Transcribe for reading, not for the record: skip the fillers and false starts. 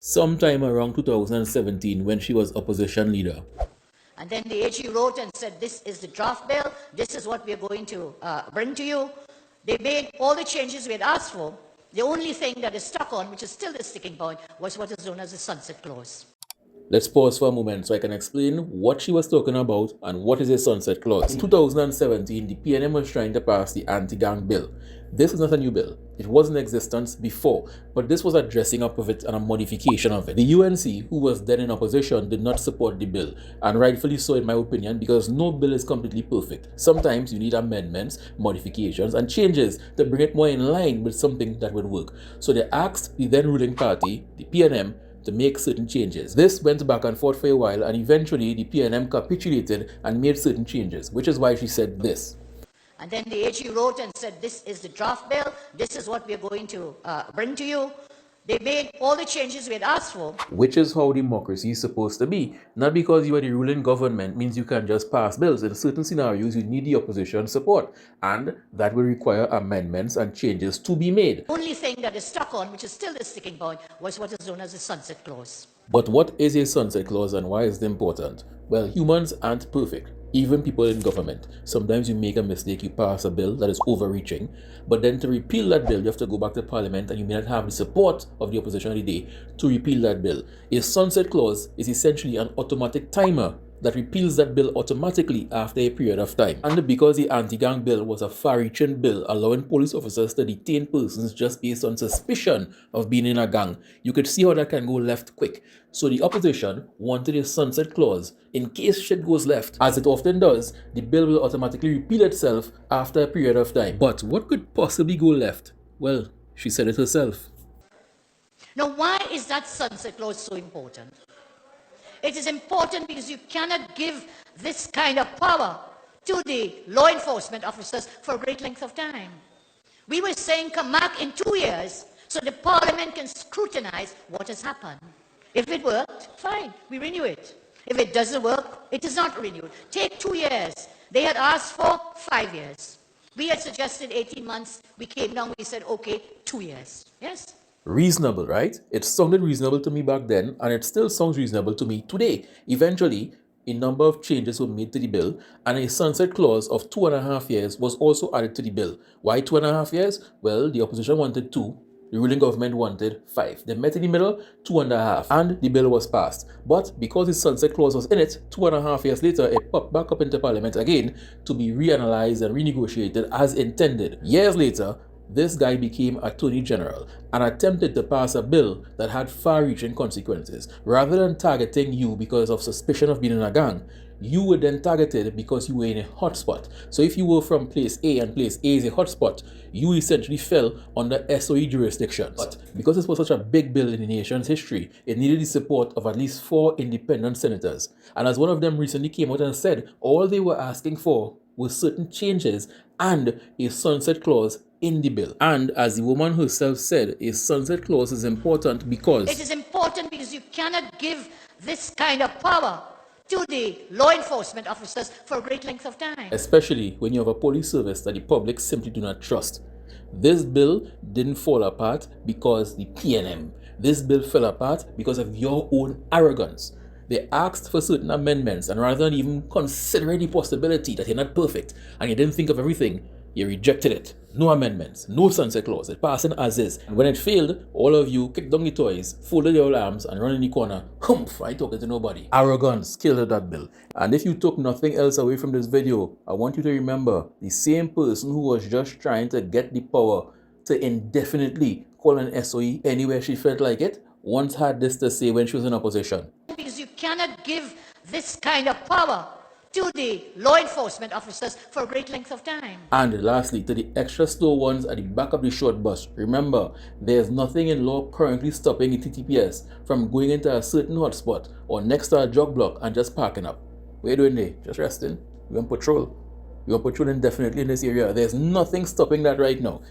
sometime around 2017 when she was opposition leader. And then the AG wrote and said, this is the draft bill, this is what we're going to bring to you. They made all the changes we had asked for. The only thing that is stuck on, which is still the sticking point, was what is known as the sunset clause. Let's pause for a moment so I can explain what she was talking about and what is a sunset clause. In 2017, the PNM was trying to pass the anti-gang bill. This is not a new bill. It was in existence before, but this was a dressing up of it and a modification of it. The UNC, who was then in opposition, did not support the bill, and rightfully so in my opinion, because no bill is completely perfect. Sometimes you need amendments, modifications, and changes to bring it more in line with something that would work. So they asked the then ruling party, the PNM, to make certain changes. This went back and forth for a while, and eventually the PNM capitulated and made certain changes, which is why she said this. And then the AG wrote and said, this is the draft bill, this is what we're going to bring to you. They made all the changes we had asked for. Which is how democracy is supposed to be. Not because you are the ruling government means you can just pass bills. In certain scenarios, you need the opposition support, and that will require amendments and changes to be made. The only thing that is stuck on, which is still the sticking point, was what is known as the sunset clause. But what is a sunset clause and why is it important? Well, humans aren't perfect. Even people in government. Sometimes you make a mistake, you pass a bill that is overreaching, but then to repeal that bill, you have to go back to parliament and you may not have the support of the opposition of the day to repeal that bill. A sunset clause is essentially an automatic timer that repeals that bill automatically after a period of time. And because the anti-gang bill was a far-reaching bill allowing police officers to detain persons just based on suspicion of being in a gang, you could see how that can go left quick. So the opposition wanted a sunset clause in case shit goes left. As it often does, the bill will automatically repeal itself after a period of time. But what could possibly go left? Well, she said it herself. Now, why is that sunset clause so important? It is important because you cannot give this kind of power to the law enforcement officers for a great length of time. We were saying come back in 2 years so the parliament can scrutinize what has happened. If it worked, fine, we renew it. If it doesn't work, it is not renewed. Take 2 years. They had asked for 5 years. We had suggested 18 months. We came down, we said, okay, 2 years. Yes? Reasonable, right? It sounded reasonable to me back then, and it still sounds reasonable to me today. Eventually, a number of changes were made to the bill, and a sunset clause of 2.5 years was also added to the bill. Why 2.5 years? Well, the opposition wanted 2. The ruling government wanted 5. They met in the middle, 2.5, and the bill was passed. But because the sunset clause was in it, 2.5 years later, it popped back up into parliament again to be reanalyzed and renegotiated as intended. Years later, this guy became Attorney General and attempted to pass a bill that had far-reaching consequences. Rather than targeting you because of suspicion of being in a gang, you were then targeted because you were in a hotspot. So if you were from place A and place A is a hotspot, you essentially fell under SOE jurisdictions. But because this was such a big bill in the nation's history, it needed the support of at least 4 independent senators. And as one of them recently came out and said, all they were asking for were certain changes and a sunset clause in the bill. And as the woman herself said, a sunset clause is important because it is important because you cannot give this kind of power to the law enforcement officers for a great length of time. Especially when you have a police service that the public simply do not trust. This bill didn't fall apart because the PNM. This bill fell apart because of your own arrogance. They asked for certain amendments, and rather than even considering the possibility that you're not perfect and you didn't think of everything, you rejected it. No amendments, no sunset clause, it passing as is. And when it failed, all of you kicked down the toys, folded your arms, and run in the corner. Humph, I ain't talking to nobody. Arrogance killed that bill. And if you took nothing else away from this video, I want you to remember the same person who was just trying to get the power to indefinitely call an SOE anywhere she felt like it, once had this to say when she was in opposition. Because you cannot give this kind of power to the law enforcement officers for a great length of time. And lastly, to the extra slow ones at the back of the short bus, remember, there's nothing in law currently stopping the TTPS from going into a certain hotspot or next to a drug block and just parking up. What are you doing there? Just resting? You're on patrol. You're patrolling definitely in this area. There's nothing stopping that right now.